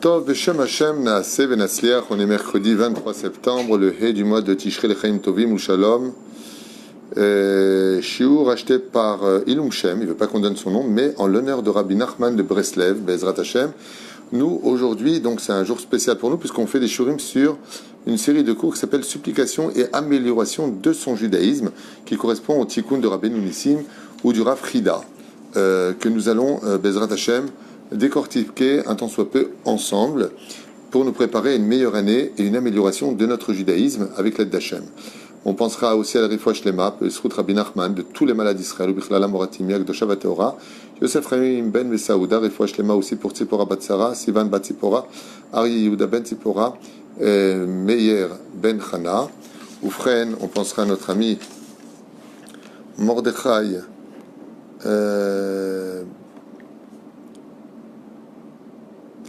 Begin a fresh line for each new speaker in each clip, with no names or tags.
Tov Beshem Hashem Naaseh Venasliach, on est mercredi 23 septembre, le He du mois de Tishrei Lechaim Tovim ou Shalom. Shiur acheté par Ilum Shem, il ne veut pas qu'on donne son nom, mais en l'honneur de Rabbi Nachman de Breslev, Bezrat Hashem. Nous, aujourd'hui, donc c'est un jour spécial pour nous, puisqu'on fait des shurim sur une série de cours qui s'appelle Supplication et amélioration de son judaïsme, qui correspond au Tikkun de Rabbeinu Nissim ou du Rav Chida, que nous allons, Bezrat Hashem, décortiquer un tant soit peu ensemble pour nous préparer à une meilleure année et une amélioration de notre judaïsme avec l'aide d'Hachem. On pensera aussi à la Refoua Shlema, le Srut Rabbi Nachman, de tous les malades d'Israël, Bichlala Moratim, Yagdosha Vateora, Yosef Chaim Ben Vesaouda, Refoua Shlema aussi pour Tzipora Batsara, Sivan Bat Tzipora, Ari Yehuda Ben Tzipora, Meir Ben Chana, Oufren, on pensera à notre ami Mordechai,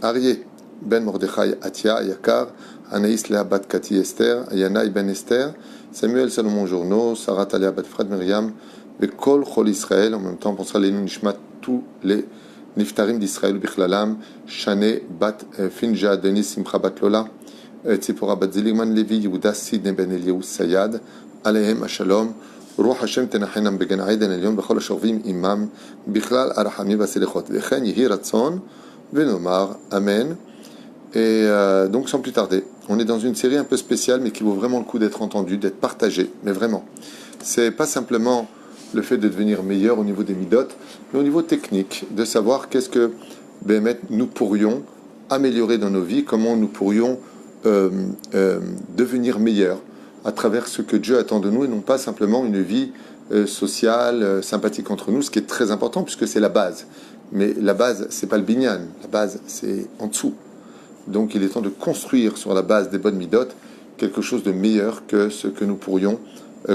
Aryeh Ben Mordechai Atia Yakar, Anaïs Léa Bat Kati Esther, Yanaï Ben Esther, Samuel Salomon Journo, Sarah Talia Bat Fred Myriam, Bekol Chol Israël, en même temps on pensera les Nishmat, tous les Niftarim d'Israël, Bichlalam, Shane Bat Finja, Denis Simcha Bat Lola, Tzipora Bat Ziligman Levi, Yehuda Sidney Ben Eliyahu Sayad, Alehem Ashalom, Ruach Hashem Tenachenam Began Aiden Elion, Bechol Ashorvim Imam, Bichlal Arachami Vaselechot, Vechen Yehi Ratzon, Venomar, Amen. Et donc sans plus tarder, on est dans une série un peu spéciale, mais qui vaut vraiment le coup d'être entendue, d'être partagée, mais vraiment. C'est pas simplement le fait de devenir meilleur au niveau des midot, mais au niveau technique, de savoir qu'est-ce que nous pourrions améliorer dans nos vies, comment nous pourrions devenir meilleurs à travers ce que Dieu attend de nous, et non pas simplement une vie sociale, sympathique entre nous, ce qui est très important, puisque c'est la base. Mais la base, c'est pas le binyan, la base, c'est en dessous. Donc il est temps de construire sur la base des bonnes midot quelque chose de meilleur que ce que nous pourrions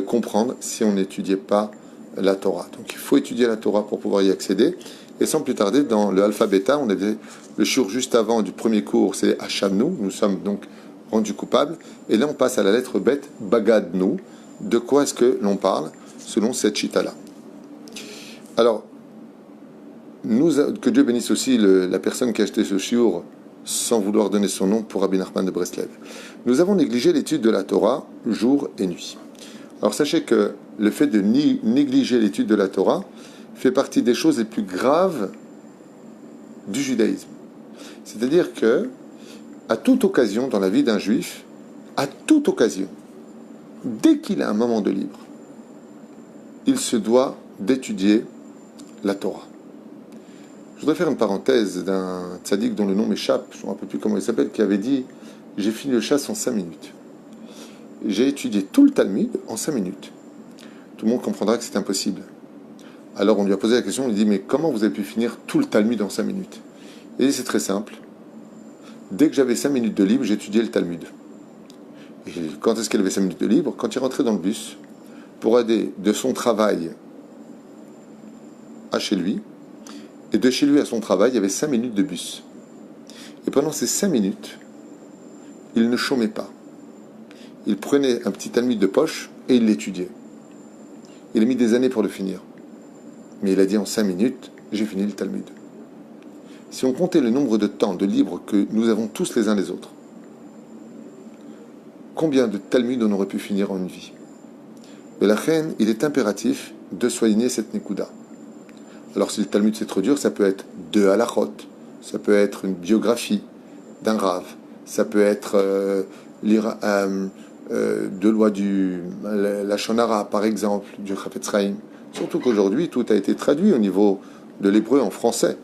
comprendre si on n'étudiait pas la Torah. Donc il faut étudier la Torah pour pouvoir y accéder. Et sans plus tarder, dans le Alpha Beta, on avait le jour juste avant du premier cours, c'est Hachamnu, nous sommes donc rendus coupables. Et là on passe à la lettre Bet, Bagadnu. De quoi est-ce que l'on parle selon cette chita-là? Alors, que Dieu bénisse aussi la personne qui a acheté ce shiur sans vouloir donner son nom pour Rabbi Nachman de Breslev. Nous avons négligé l'étude de la Torah jour et nuit. Alors sachez que le fait de négliger l'étude de la Torah fait partie des choses les plus graves du judaïsme. C'est-à-dire que, à toute occasion dans la vie d'un juif, à toute occasion, dès qu'il a un moment de libre, il se doit d'étudier la Torah. Je voudrais faire une parenthèse d'un tzaddik dont le nom m'échappe, je ne me rappelle plus comment il s'appelle, qui avait dit « J'ai fini le chasse en 5 minutes. J'ai étudié tout le Talmud en 5 minutes. » Tout le monde comprendra que c'est impossible. Alors on lui a posé la question, on lui dit « Mais comment vous avez pu finir tout le Talmud en 5 minutes ?» Il dit « C'est très simple. Dès que j'avais 5 minutes de libre, j'étudiais le Talmud. » Et quand est-ce qu'elle avait 5 minutes de libre? Quand il rentrait dans le bus pour aller de son travail à chez lui. Et de chez lui à son travail, il y avait 5 minutes de bus. Et pendant ces 5 minutes, il ne chômait pas. Il prenait un petit Talmud de poche et il l'étudiait. Il a mis des années pour le finir. Mais il a dit en 5 minutes, j'ai fini le Talmud. Si on comptait le nombre de temps, de livres que nous avons tous les uns les autres, combien de Talmud on aurait pu finir en une vie? Mais la reine, il est impératif de soigner cette Nekuda. Alors si le Talmud c'est trop dur, ça peut être 2 halachot, ça peut être une biographie d'un Rav, ça peut être lire 2 lois du Lashon Hara, par exemple, du Chafetz Chaim. Surtout qu'aujourd'hui, tout a été traduit au niveau de l'hébreu en français.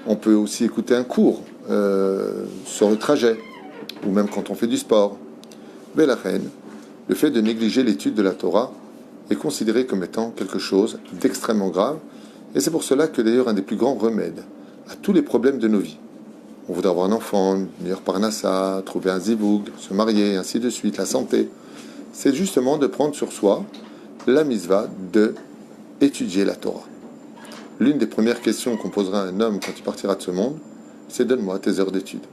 On peut aussi écouter un cours sur le trajet, ou même quand on fait du sport. Mais la reine, le fait de négliger l'étude de la Torah est considéré comme étant quelque chose d'extrêmement grave. Et c'est pour cela que d'ailleurs un des plus grands remèdes à tous les problèmes de nos vies, on voudrait avoir un enfant, une meilleure parnassa, trouver un zivoug, se marier, ainsi de suite, la santé, c'est justement de prendre sur soi la mitzvah de étudier la Torah. L'une des premières questions qu'on posera à un homme quand il partira de ce monde, c'est donne-moi tes heures d'études.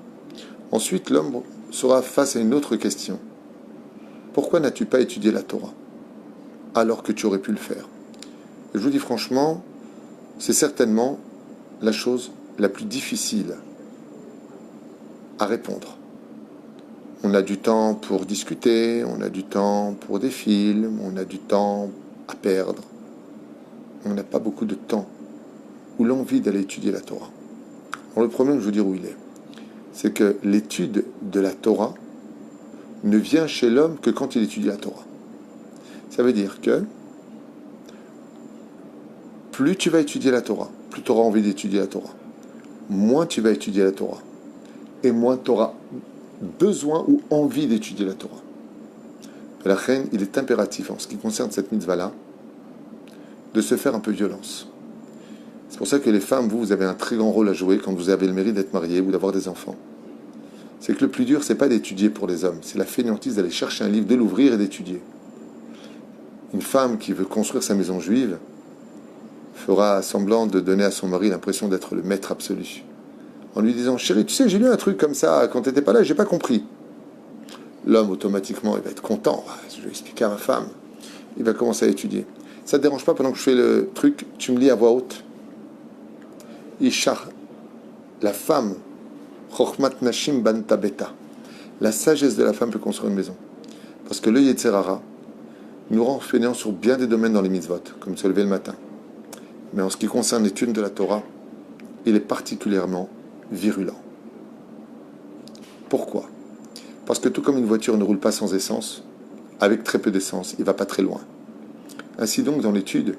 Ensuite, l'homme sera face à une autre question. Pourquoi n'as-tu pas étudié la Torah alors que tu aurais pu le faire? Et je vous dis franchement, c'est certainement la chose la plus difficile à répondre. On a du temps pour discuter, on a du temps pour des films, on a du temps à perdre. On n'a pas beaucoup de temps ou l'envie d'aller étudier la Torah. Alors le problème, je veux dire où il est. C'est que l'étude de la Torah ne vient chez l'homme que quand il étudie la Torah. Ça veut dire que plus tu vas étudier la Torah, plus tu auras envie d'étudier la Torah, moins tu vas étudier la Torah, et moins tu auras besoin ou envie d'étudier la Torah. La reine, il est impératif en ce qui concerne cette mitzvah-là, de se faire un peu violence. C'est pour ça que les femmes, vous avez un très grand rôle à jouer quand vous avez le mérite d'être marié ou d'avoir des enfants. C'est que le plus dur, c'est pas d'étudier pour les hommes, c'est la fainéantise d'aller chercher un livre, de l'ouvrir et d'étudier. Une femme qui veut construire sa maison juive fera semblant de donner à son mari l'impression d'être le maître absolu. En lui disant, chérie, tu sais, j'ai lu un truc comme ça quand tu n'étais pas là, j'ai pas compris. L'homme, automatiquement, il va être content. Je vais expliquer à ma femme. Il va commencer à étudier. Ça ne te dérange pas pendant que je fais le truc, tu me lis à voix haute. Ishar, la femme, Chochmat Nashim Banta Beta. La sagesse de la femme peut construire une maison. Parce que le Yetzer Hara nous rend fainéants sur bien des domaines dans les mitzvot, comme se lever le matin. Mais en ce qui concerne l'étude de la Torah, il est particulièrement virulent. Pourquoi ? Parce que tout comme une voiture ne roule pas sans essence, avec très peu d'essence, il ne va pas très loin. Ainsi donc, dans l'étude,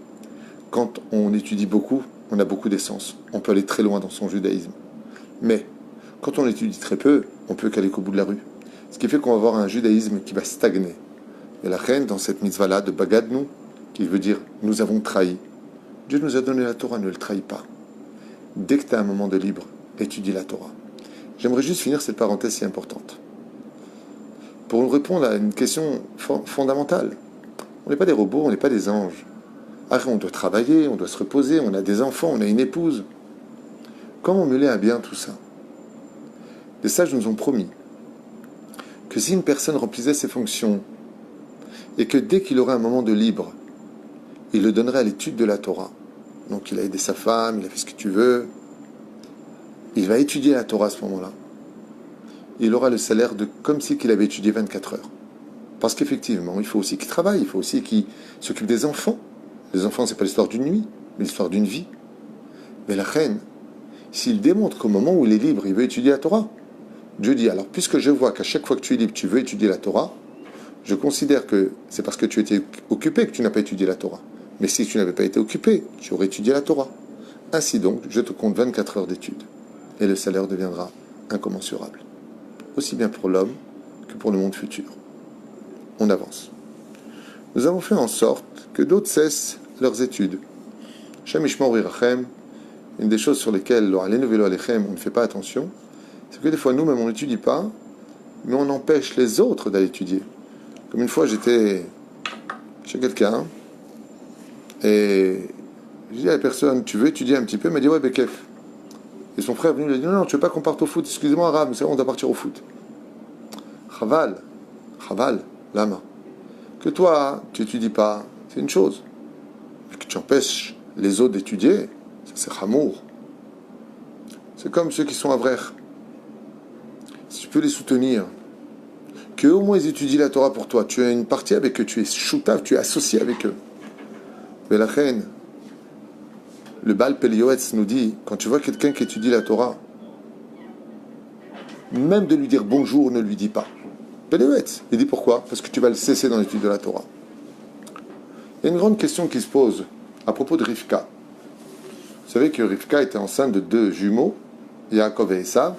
quand on étudie beaucoup, on a beaucoup d'essence. On peut aller très loin dans son judaïsme. Mais, quand on étudie très peu, on peut qu'aller qu'au bout de la rue. Ce qui fait qu'on va avoir un judaïsme qui va stagner. Et la reine, dans cette mitzvah-là de Bagadnu, qui veut dire « nous avons trahi », Dieu nous a donné la Torah, ne le trahis pas. Dès que tu as un moment de libre, étudie la Torah. J'aimerais juste finir cette parenthèse si importante. Pour nous répondre à une question fondamentale. On n'est pas des robots, on n'est pas des anges. Après, on doit travailler, on doit se reposer, on a des enfants, on a une épouse. Comment mener à bien tout ça ? Les sages nous ont promis que si une personne remplissait ses fonctions et que dès qu'il aurait un moment de libre, il le donnerait à l'étude de la Torah. Donc il a aidé sa femme, il a fait ce que tu veux. Il va étudier la Torah à ce moment-là. Il aura le salaire de comme si qu'il avait étudié 24 heures. Parce qu'effectivement, il faut aussi qu'il travaille, il faut aussi qu'il s'occupe des enfants. Les enfants, c'est pas l'histoire d'une nuit, mais l'histoire d'une vie. Mais la reine, s'il démontre qu'au moment où il est libre, il veut étudier la Torah, Dieu dit, alors puisque je vois qu'à chaque fois que tu es libre, tu veux étudier la Torah, je considère que c'est parce que tu étais occupé que tu n'as pas étudié la Torah. Mais si tu n'avais pas été occupé, tu aurais étudié la Torah. Ainsi donc, je te compte 24 heures d'études. Et le salaire deviendra incommensurable. Aussi bien pour l'homme que pour le monde futur. On avance. Nous avons fait en sorte que d'autres cessent leurs études. Shem Yishmor Yirachem, une des choses sur lesquelles on ne fait pas attention, c'est que des fois nous-mêmes on n'étudie pas, mais on empêche les autres d'aller étudier. Comme une fois j'étais chez quelqu'un, et je dis à la personne, tu veux étudier un petit peu? Il m'a dit, ouais, Bekef. Et son frère est venu, il a dit, non, tu veux pas qu'on parte au foot? Excusez-moi, arabe, mais c'est vrai, on doit partir au foot. Chaval, lama. Que toi, tu étudies pas, c'est une chose. Mais que tu empêches les autres d'étudier, ça c'est chamour. C'est comme ceux qui sont à Vrech. Si tu peux les soutenir, qu'eux au moins ils étudient la Torah pour toi, tu as une partie avec eux, tu es choutav, tu es associé avec eux. Mais la reine, le Baal Pelioetz nous dit, quand tu vois quelqu'un qui étudie la Torah, même de lui dire bonjour, ne lui dis pas. Pelioetz, il dit pourquoi? Parce que tu vas le cesser dans l'étude de la Torah. Il y a une grande question qui se pose à propos de Rivka. Vous savez que Rivka était enceinte de 2 jumeaux, Yaakov et Esav,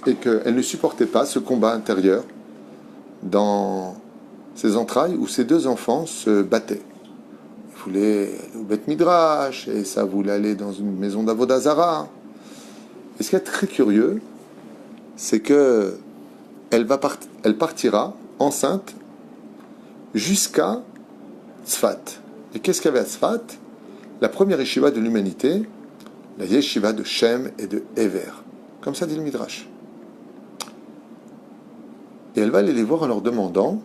et qu'elle ne supportait pas ce combat intérieur dans ses entrailles où ses 2 enfants se battaient. Il voulait aller au Beth Midrash, et ça voulait aller dans une maison d'Avodah Zara. Et ce qui est très curieux, c'est que elle partira enceinte jusqu'à Tzfat. Et qu'est-ce qu'il y avait à Tzfat? La première yeshiva de l'humanité, la yeshiva de Shem et de Ever. Comme ça dit le Midrash. Et elle va aller les voir en leur demandant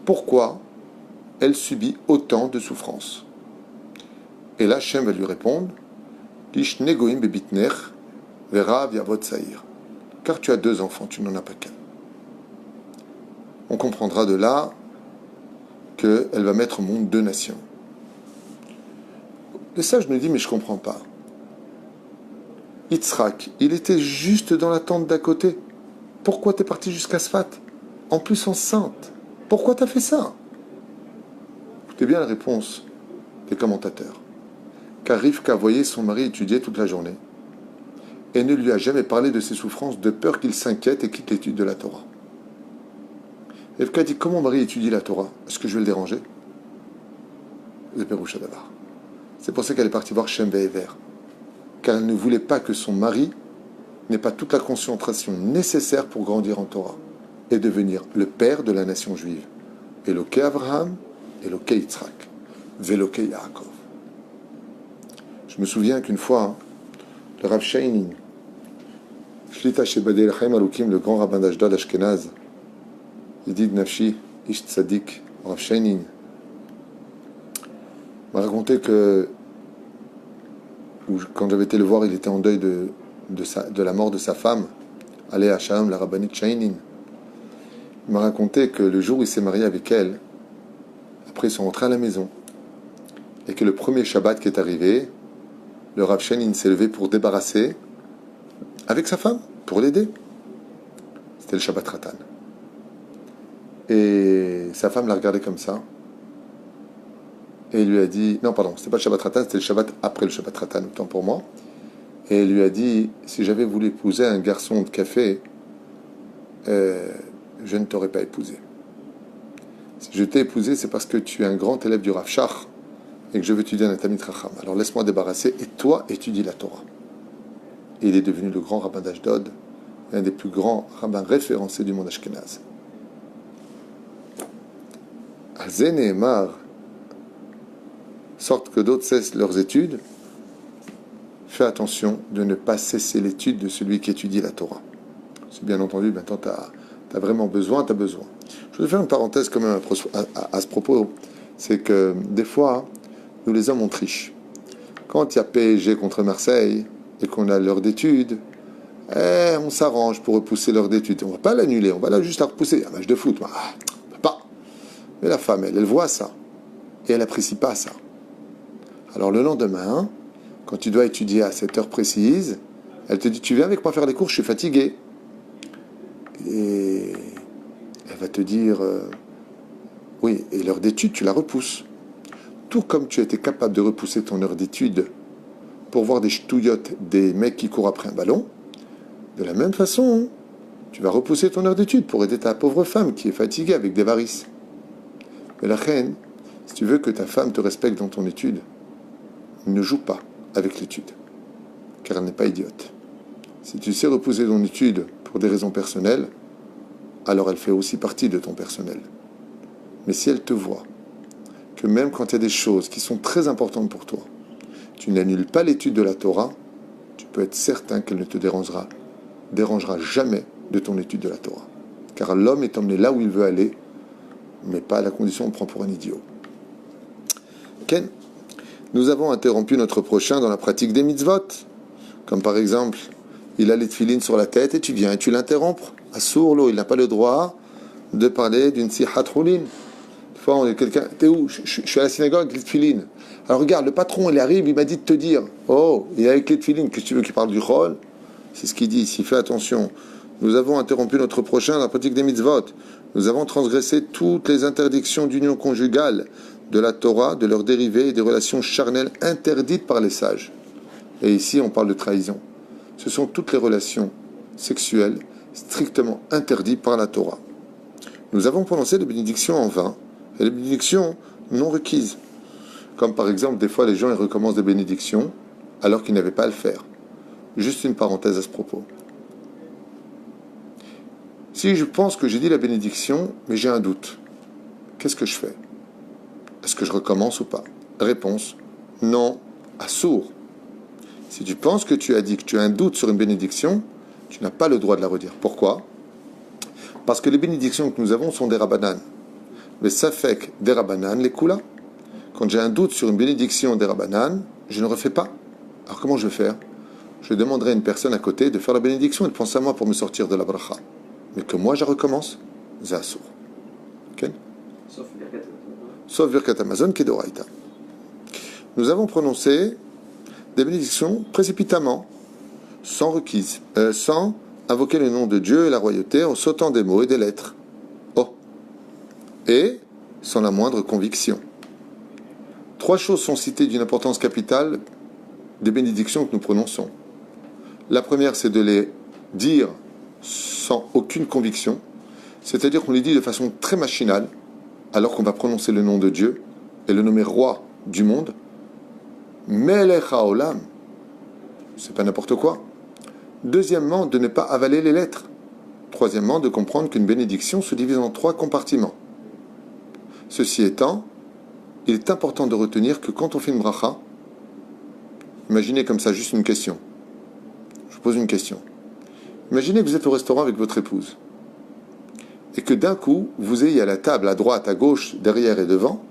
pourquoi elle subit autant de souffrances. Et là, Shem va lui répondre, Ish negoim bebitner, verav yavot saïr. car tu as 2 enfants, tu n'en as pas qu'un. On comprendra de là qu'elle va mettre au monde 2 nations. Le sage me dit, mais je ne comprends pas. Yitzhak, il était juste dans la tente d'à côté. Pourquoi t'es parti jusqu'à Sfat? En plus enceinte. Pourquoi t'as fait ça? Écoutez bien la réponse des commentateurs. Car Rivka voyait son mari étudier toute la journée et ne lui a jamais parlé de ses souffrances de peur qu'il s'inquiète et quitte l'étude de la Torah. Rivka dit, comment mon mari étudie la Torah? Est-ce que je vais le déranger? C'est pour ça qu'elle est partie voir Shem Ve'ever. Car elle ne voulait pas que son mari n'ait pas toute la concentration nécessaire pour grandir en Torah et devenir le père de la nation juive. Eloké Abraham, Eloké Yitzhak, Veloké Yaakov. Je me souviens qu'une fois, le Rav Sheinin, Shlita Shebadei L'Chaim Alukim, le grand rabbin d'Ashdod Ashkenaz, Yedid Nafshi, Ish Tzadik, Rav Sheinin, m'a raconté que quand j'avais été le voir, il était en deuil de la mort de sa femme, Alea Shalom, la rabbinite Sheinin. Il m'a raconté que le jour où il s'est marié avec elle, après ils sont rentrés à la maison, et que le premier Shabbat qui est arrivé, le Rav Sheinin s'est levé pour débarrasser avec sa femme, pour l'aider. C'était le Shabbat Ratan. Et sa femme l'a regardé comme ça, et il lui a dit, non pardon, c'était pas le Shabbat Ratan, c'était le Shabbat après le Shabbat Ratan, autant pour moi. Et il lui a dit, si j'avais voulu épouser un garçon de café, je ne t'aurais pas épousé. Si je t'ai épousé, c'est parce que tu es un grand élève du Rav Shach et que je veux étudier un Tamid Chacham. Alors laisse-moi débarrasser et toi étudie la Torah. Et il est devenu le grand rabbin d'Ashdod, un des plus grands rabbins référencés du monde ashkénaze. Azé Nehemar, sorte que d'autres cessent leurs études, fais attention de ne pas cesser l'étude de celui qui étudie la Torah. C'est bien entendu, maintenant tu as vraiment besoin, tu as besoin. Je vais faire une parenthèse quand même à ce propos, c'est que des fois, nous les hommes on triche. Quand il y a PSG contre Marseille et qu'on a l'heure d'études, on s'arrange pour repousser l'heure d'études. On ne va pas l'annuler, on va là juste la repousser. Un match de foot, on ne peut pas. Mais la femme, elle voit ça et elle n'apprécie pas ça. Alors le lendemain, quand tu dois étudier à cette heure précise, elle te dit, tu viens avec moi faire les cours, je suis fatigué. Et elle va te dire, oui, et l'heure d'étude, tu la repousses. Tout comme tu étais capable de repousser ton heure d'étude pour voir des ch'touillottes, des mecs qui courent après un ballon, de la même façon, tu vas repousser ton heure d'étude pour aider ta pauvre femme qui est fatiguée avec des varices. Mais la reine, si tu veux que ta femme te respecte dans ton étude, ne joue pas avec l'étude, car elle n'est pas idiote. Si tu sais repousser ton étude pour des raisons personnelles, alors elle fait aussi partie de ton personnel. Mais si elle te voit, que même quand il y a des choses qui sont très importantes pour toi, tu n'annules pas l'étude de la Torah, tu peux être certain qu'elle ne te dérangera jamais de ton étude de la Torah. Car l'homme est emmené là où il veut aller, mais pas à la condition qu'on prend pour un idiot. Ken, nous avons interrompu notre prochain dans la pratique des mitzvot, comme par exemple, il a les tefilines sur la tête et tu viens et tu l'interromps. À sourd, il n'a pas le droit de parler d'une sihat roulin. Des fois, on est quelqu'un, t'es où? Je suis à la synagogue avec les tefilines. Alors regarde, le patron, il arrive, il m'a dit de te dire, oh, il est avec les tefilines, qu'est-ce que tu veux qu'il parle du chol? C'est ce qu'il dit ici, fais attention. Nous avons interrompu notre prochain dans la pratique des mitzvot. Nous avons transgressé toutes les interdictions d'union conjugale de la Torah, de leurs dérivés et des relations charnelles interdites par les sages. Et ici, on parle de trahison. Ce sont toutes les relations sexuelles strictement interdites par la Torah. Nous avons prononcé les bénédictions en vain et les bénédictions non requises. Comme par exemple, des fois, les gens ils recommencent des bénédictions alors qu'ils n'avaient pas à le faire. Juste une parenthèse à ce propos. Si je pense que j'ai dit la bénédiction, mais j'ai un doute, qu'est-ce que je fais? Est-ce que je recommence ou pas? Réponse, non, à sourd. Si tu penses que tu as dit que tu as un doute sur une bénédiction, tu n'as pas le droit de la redire. Pourquoi? Parce que les bénédictions que nous avons sont des rabbanan. Mais ça fait que des rabbanan, les kula. Quand j'ai un doute sur une bénédiction des rabbanan, je ne refais pas. Alors comment je vais faire? je demanderai à une personne à côté de faire la bénédiction et de penser à moi pour me sortir de la bracha. Mais que moi, je recommence, c'est assour. Okay? Sauf Birkat Hamazon qui est d'Oraïta. Nous avons prononcé des bénédictions précipitamment, sans requise, sans invoquer le nom de Dieu et la royauté, en sautant des mots et des lettres. Oh! Et sans la moindre conviction. 3 choses sont citées d'une importance capitale des bénédictions que nous prononçons. La première, c'est de les dire sans aucune conviction, c'est-à-dire qu'on les dit de façon très machinale, alors qu'on va prononcer le nom de Dieu et le nommer roi du monde. Melech haolam, c'est pas n'importe quoi. Deuxièmement, de ne pas avaler les lettres. Troisièmement, de comprendre qu'une bénédiction se divise en 3 compartiments. Ceci étant, il est important de retenir que quand on fait une bracha, imaginez comme ça juste une question. Je vous pose une question. Imaginez que vous êtes au restaurant avec votre épouse et que d'un coup, vous ayez à la table, à droite, à gauche, derrière et devant,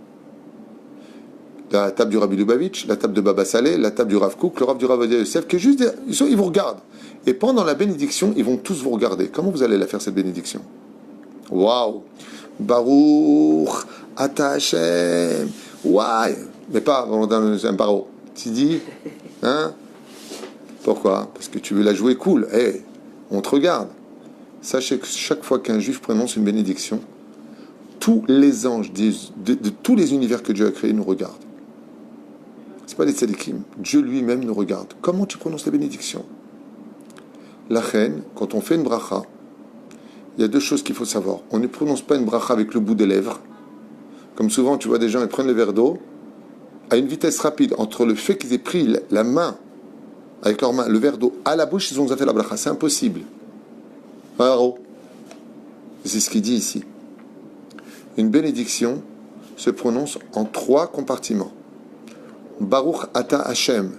la table du Rabbi Lubavitch, la table de Baba Saleh, la table du Rav Kook, le Rav du Rav Ovadia Yosef, qui est juste, ils vous regardent. Et pendant la bénédiction, ils vont tous vous regarder. Comment vous allez la faire, cette bénédiction? Waouh! Baruch, Ata Hashem, waouh! Mais pas dans un paro. Tu dis, hein? Pourquoi? Parce que tu veux la jouer cool. Hey, on te regarde. Sachez que chaque fois qu'un juif prononce une bénédiction, tous les anges de tous les univers que Dieu a créés nous regardent. Ce n'est pas des tzadikim. Dieu lui-même nous regarde. Comment tu prononces la bénédiction? La reine, quand on fait une bracha, il y a 2 choses qu'il faut savoir. On ne prononce pas une bracha avec le bout des lèvres. Comme souvent, tu vois des gens, ils prennent le verre d'eau à une vitesse rapide. Entre le fait qu'ils aient pris la main, avec leur main, le verre d'eau à la bouche, ils ont déjà fait la bracha. C'est impossible. C'est ce qu'il dit ici. Une bénédiction se prononce en 3 compartiments. Baruch Ata Hashem.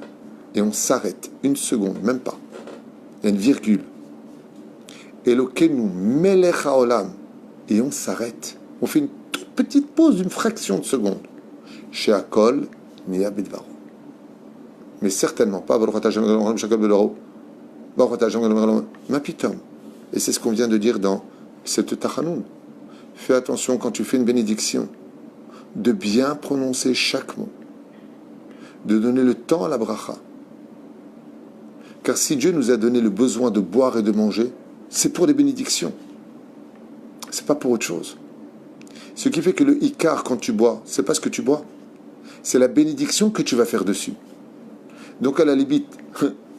Et on s'arrête 1 seconde, même pas. Il y a une virgule. Elokeinu Melech haolam. Et on s'arrête. On fait une toute petite pause d'une fraction de seconde. Sheakol Nia Bidvaro. Mais certainement pas Baruch Ata Hashem Shakol Bedvaro. Baruch Ata Hashem Mapitom. Et c'est ce qu'on vient de dire dans cette Tachanoun. Fais attention quand tu fais une bénédiction, de bien prononcer chaque mot, de donner le temps à la bracha. Car si Dieu nous a donné le besoin de boire et de manger, c'est pour les bénédictions. C'est pas pour autre chose. Ce qui fait que le ikar, quand tu bois, c'est pas ce que tu bois. C'est la bénédiction que tu vas faire dessus. Donc à la limite,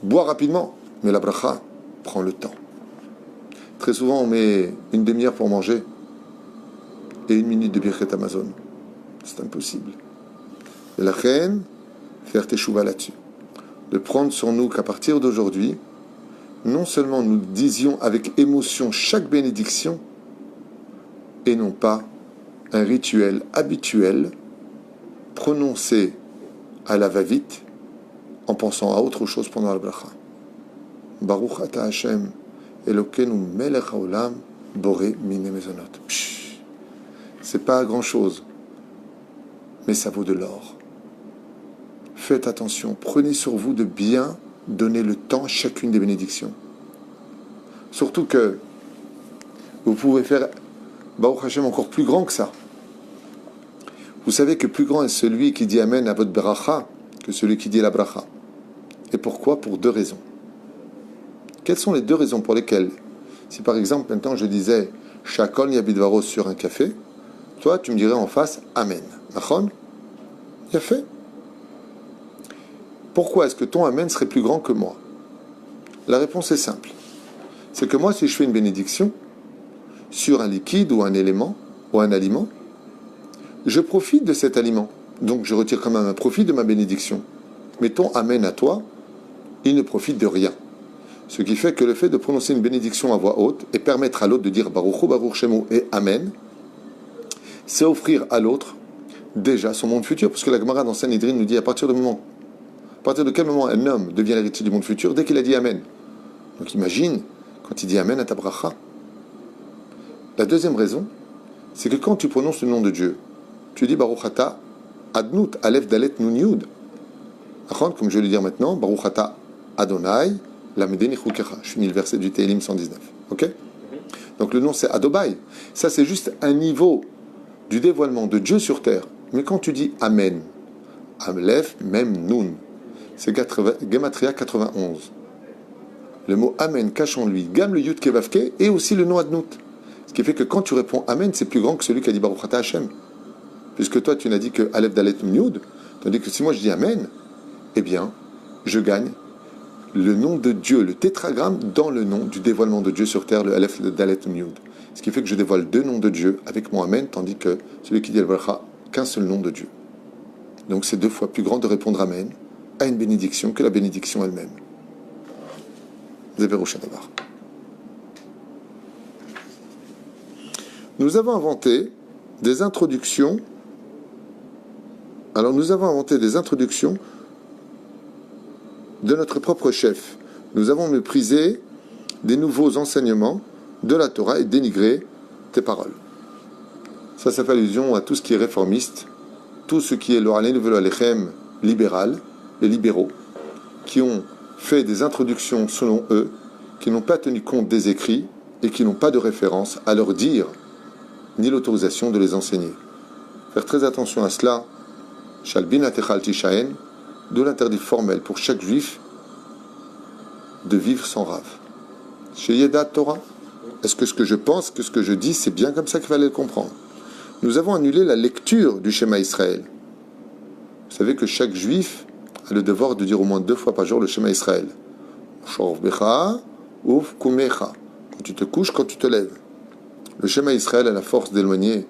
bois rapidement, mais la bracha prend le temps. Très souvent, on met une demi-heure pour manger et 1 minute de Birkat Hamazon. C'est impossible. Et la reine, faire teshuva là-dessus. De prendre sur nous qu'à partir d'aujourd'hui, non seulement nous disions avec émotion chaque bénédiction, et non pas un rituel habituel prononcé à la va-vite en pensant à autre chose pendant la bracha. Baruch Ata Hashem Elokeinu Melech haolam Boré Mine Mezonot. C'est pas grand-chose, mais ça vaut de l'or. Faites attention, prenez sur vous de bien donner le temps à chacune des bénédictions. Surtout que vous pouvez faire Baruch Hashem encore plus grand que ça. Vous savez que plus grand est celui qui dit Amen à votre bracha que celui qui dit la bracha. Et pourquoi? Pour 2 raisons. Quelles sont les 2 raisons pour lesquelles, si par exemple maintenant je disais Shakol Yabidvaro sur un café, toi tu me dirais en face Amen. Nachon? Il a fait. Pourquoi est-ce que ton Amen serait plus grand que moi? La réponse est simple. C'est que moi, si je fais une bénédiction sur un liquide ou un élément ou un aliment, je profite de cet aliment. Donc je retire quand même un profit de ma bénédiction. Mais ton Amen à toi, il ne profite de rien. Ce qui fait que le fait de prononcer une bénédiction à voix haute et permettre à l'autre de dire Baruch Hu, Baruch Shemu et Amen, c'est offrir à l'autre déjà son monde futur. Parce que la Gemara dans Sanhedrin nous dit à partir de quel moment un homme devient l'héritier du monde futur? Dès qu'il a dit Amen. Donc imagine quand il dit Amen à ta bracha. La deuxième raison, c'est que quand tu prononces le nom de Dieu, tu dis Baruch Ata Adnut Aleph Dalet Nun Yud. Comme je vais le dire maintenant, Baruch Ata Adonai, Lamedeni Chukecha. Je finis le verset du Télim 119. Ok? Donc le nom c'est Adobai. Ça c'est juste un niveau du dévoilement de Dieu sur terre. Mais quand tu dis Amen, Amlef, Mem, Nun, c'est Gematria 91. Le mot Amen cache en lui Gam le Yud Kevavke et aussi le nom Adnout. Ce qui fait que quand tu réponds Amen, c'est plus grand que celui qui a dit Baruch Ata Hashem. Puisque toi tu n'as dit que Aleph Dalet Yud, tandis que si moi je dis Amen, eh bien, je gagne le nom de Dieu, le tétragramme dans le nom du dévoilement de Dieu sur terre, le Aleph Dalet Yud. Ce qui fait que je dévoile 2 noms de Dieu avec mon Amen, tandis que celui qui dit Al-Barcha, qu'un seul nom de Dieu. Donc c'est 2 fois plus grand de répondre Amen à une bénédiction que la bénédiction elle-même. Nous avons inventé des introductions. Alors nous avons inventé des introductions de notre propre chef. Nous avons méprisé des nouveaux enseignements de la Torah et dénigré tes paroles. Ça fait allusion à tout ce qui est réformiste, tout ce qui est l'Oralin Velo Alechem libéral, les libéraux, qui ont fait des introductions selon eux, qui n'ont pas tenu compte des écrits et qui n'ont pas de référence à leur dire, ni l'autorisation de les enseigner. Faire très attention à cela, Shalbin Atechal Tishaen, de l'interdit formel pour chaque juif de vivre sans rave. Chez Yeda Torah, est-ce que ce que je pense, que ce que je dis, c'est bien comme ça qu'il fallait le comprendre? Nous avons annulé la lecture du Shema Israël. Vous savez que chaque juif a le devoir de dire au moins 2 fois par jour le Shema Israël. Shorbecha, Uf Kumecha. Quand tu te couches, quand tu te lèves. Le Shema Israël a la force d'éloigner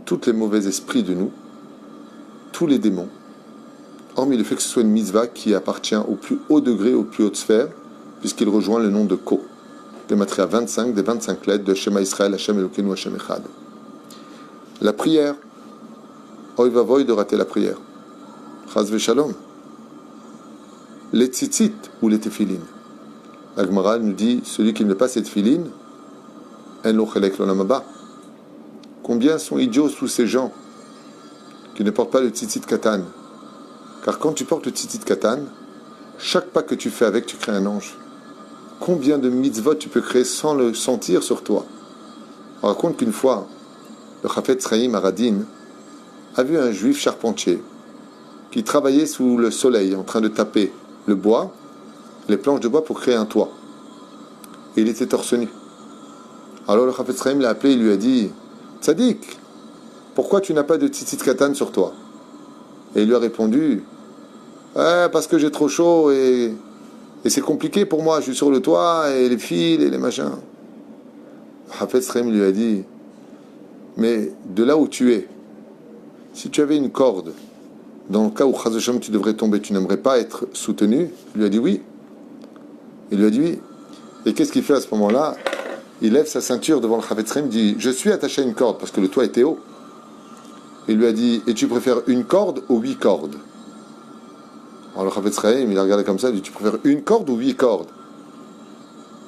tous les mauvais esprits de nous, tous les démons, hormis le fait que ce soit une mitzvah qui appartient au plus haut degré, aux plus hautes sphères, puisqu'il rejoint le nom de Ko, Gematria 25 des 25 lettres de Shema Israël, Hashem Elokeinu, Hashem Echad. La prière, Oy vavoy de rater la prière, Chaz v'shalom. Les tzitzit ou les tefilin. La Gemara nous dit, celui qui ne met pas ses tefilin, en lo chelek l'olam haba. Combien sont idiots tous ces gens qui ne portent pas le tzitzit katan? Car quand tu portes le tzitzit katan, chaque pas que tu fais avec, tu crées un ange. Combien de mitzvot tu peux créer sans le sentir sur toi? On raconte qu'une fois, le Chafetz Chaim Aradin a vu un juif charpentier qui travaillait sous le soleil en train de taper le bois, les planches de bois pour créer un toit. Et il était torse nu. Alors le Chafetz Chaim l'a appelé et lui a dit, Tzadik, pourquoi tu n'as pas de tzitzit katan sur toi? Et il lui a répondu, parce que j'ai trop chaud et c'est compliqué pour moi, je suis sur le toit et les fils et les machins. Le Chafetz Chaim lui a dit, mais de là où tu es, si tu avais une corde, dans le cas où Chaz v'Shalom tu devrais tomber, tu n'aimerais pas être soutenu? Il lui a dit oui. Il lui a dit oui. Et qu'est-ce qu'il fait à ce moment-là? Il lève sa ceinture devant le Chafetz Chaim, dit, je suis attaché à une corde parce que le toit était haut. Il lui a dit, et tu préfères une corde ou 8 cordes? Alors le Chafetz Chaim, il a regardé comme ça, il dit, tu préfères une corde ou 8 cordes?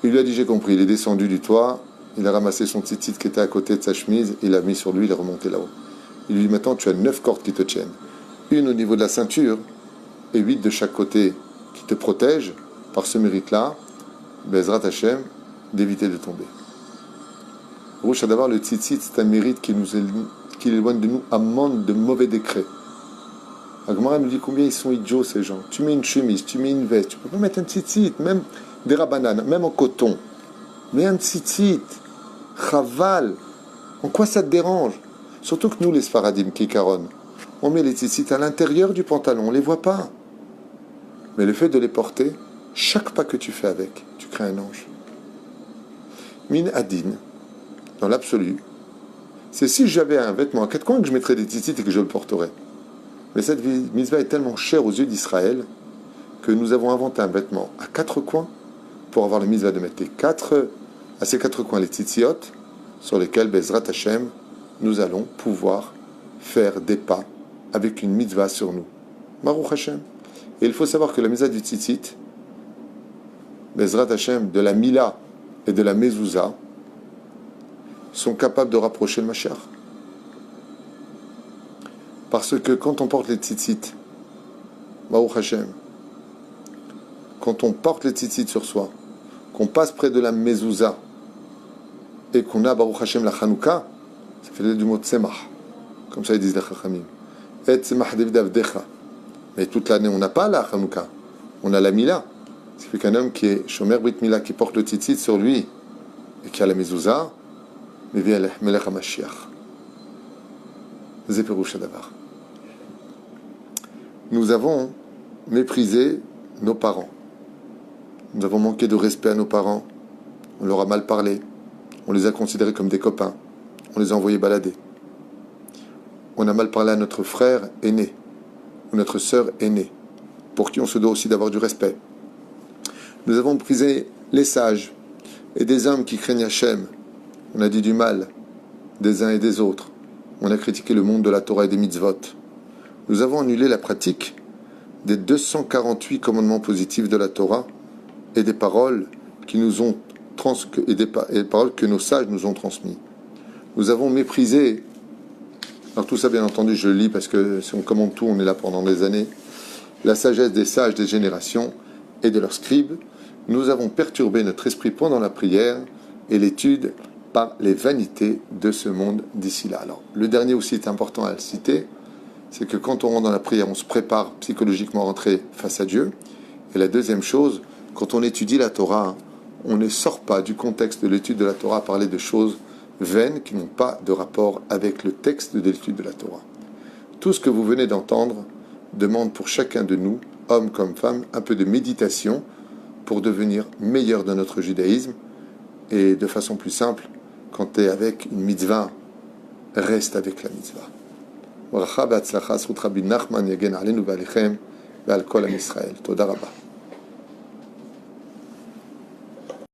Il lui a dit, j'ai compris. Il est descendu du toit, il a ramassé son tzitzit qui était à côté de sa chemise, il l'a mis sur lui, il est remonté là-haut. Il lui dit, maintenant tu as 9 cordes qui te tiennent. Une au niveau de la ceinture et 8 de chaque côté qui te protègent par ce mérite-là, Bezrat Hashem, d'éviter de tomber. Rouche d'abord, le tzitzit, c'est un mérite qui éloigne de nous un monde de mauvais décrets. Agmara nous dit combien ils sont idiots ces gens. Tu mets une chemise, tu mets une veste, tu peux pas mettre un tzitzit, même des rabananes, même en coton. Mais un tzitzit, chaval, en quoi ça te dérange? Surtout que nous, les Sfaradim, Kikaron, on met les tzitzit à l'intérieur du pantalon, on ne les voit pas. Mais le fait de les porter, chaque pas que tu fais avec, tu crées un ange. Min Adin, dans l'absolu, c'est si j'avais un vêtement à 4 coins que je mettrais des tzitzit et que je le porterais. Mais cette mitzvah est tellement chère aux yeux d'Israël que nous avons inventé un vêtement à 4 coins pour avoir le mitzvah de mettre à ces 4 coins les tzitziot sur lesquels, Bezrat Hashem, nous allons pouvoir faire des pas avec une mitzvah sur nous. Baruch Hashem. Et il faut savoir que la mitzvah du tzitzit, Bezrat Hashem, de la Mila et de la Mezouza, sont capables de rapprocher le Mashiach. Parce que quand on porte les tzitzit, Baruch Hashem, quand on porte les tzitzit sur soi, qu'on passe près de la mezouza et qu'on a Baruch Hashem la Chanouka, ça fait du mot Tzemach, comme ça ils disent les Chachamim. Et Tzemach David Avdecha. Mais toute l'année on n'a pas la Chanouka, on a la Mila. Ce qui fait qu'un homme qui est Shomer Brit Mila, qui porte le tzitzit sur lui et qui a la mezouza, Mevi Alech Melech HaMashiach. Ze Perush Hadavar. Nous avons méprisé nos parents. Nous avons manqué de respect à nos parents. On leur a mal parlé. On les a considérés comme des copains. On les a envoyés balader. On a mal parlé à notre frère aîné ou notre sœur aînée, pour qui on se doit aussi d'avoir du respect. Nous avons méprisé les sages et des hommes qui craignent Hachem. On a dit du mal des uns et des autres. On a critiqué le monde de la Torah et des mitzvot. Nous avons annulé la pratique des 248 commandements positifs de la Torah et des paroles qui nous ont et des paroles que nos sages nous ont transmises. Nous avons méprisé, alors tout ça bien entendu je le lis parce que si on commente tout on est là pendant des années, la sagesse des sages des générations et de leurs scribes. Nous avons perturbé notre esprit pendant la prière et l'étude par les vanités de ce monde d'ici là. Alors le dernier aussi est important à le citer, c'est que quand on rentre dans la prière, on se prépare psychologiquement à rentrer face à Dieu. Et la deuxième chose, quand on étudie la Torah, on ne sort pas du contexte de l'étude de la Torah à parler de choses vaines qui n'ont pas de rapport avec le texte de l'étude de la Torah. Tout ce que vous venez d'entendre demande pour chacun de nous, hommes comme femmes, un peu de méditation pour devenir meilleur dans notre judaïsme. Et de façon plus simple, quand tu es avec une mitzvah, reste avec la mitzvah. ברכה והצלחה, זכות רבי נחמן יגן עלינו ועליכם ועל כל עם ישראל. תודה רבה.